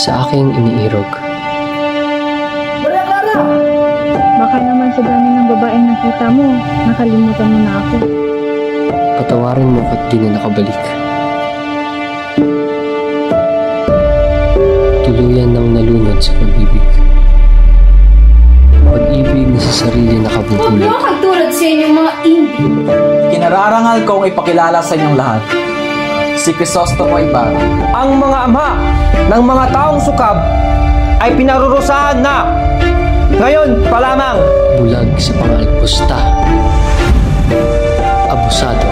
sa aking iniirog. Baka naman sa dami ng babaeng nakita mo, nakalimutan mo na ako. Patawarin mo ko't di na nakabalik. Tuluyan nang nalunod sa pag-ibig. Pag-ibig na sa sarili Huwag nakabubulag. naman magtulad sa inyong mga indie. Kinararangal kong ipakilala sa inyong lahat si Crisostomo Ibarra. Ang mga ama ng mga taong sukab ay pinarurusahan na. Ngayon pa lamang. Bulag sa pangalpusta. Abusado.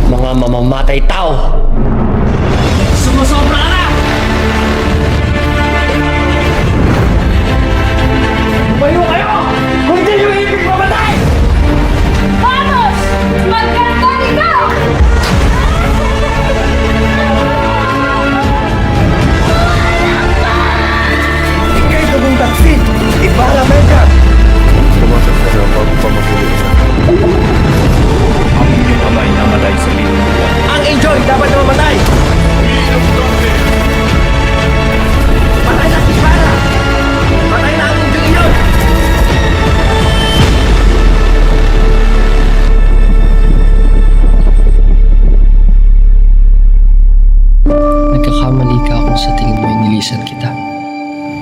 Mga mamamatay tao! Sumusobra ka na! Tumayo kayo! Kung di nyo ibig mamatay! Vamos! Magkanton ikaw! Ikay tugong taksin! Ibarra Mega! Ang enjoy dapat na mamatay! Patay na si Ibarra! Patay na ang enjoy iyon! Nagkakamali ka kung sa tingin mo inilisan kita.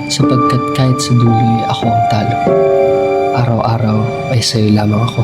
Sapagkat kahit sa duloy ako ang talo. Araw-araw ay sa'yo lamang ako.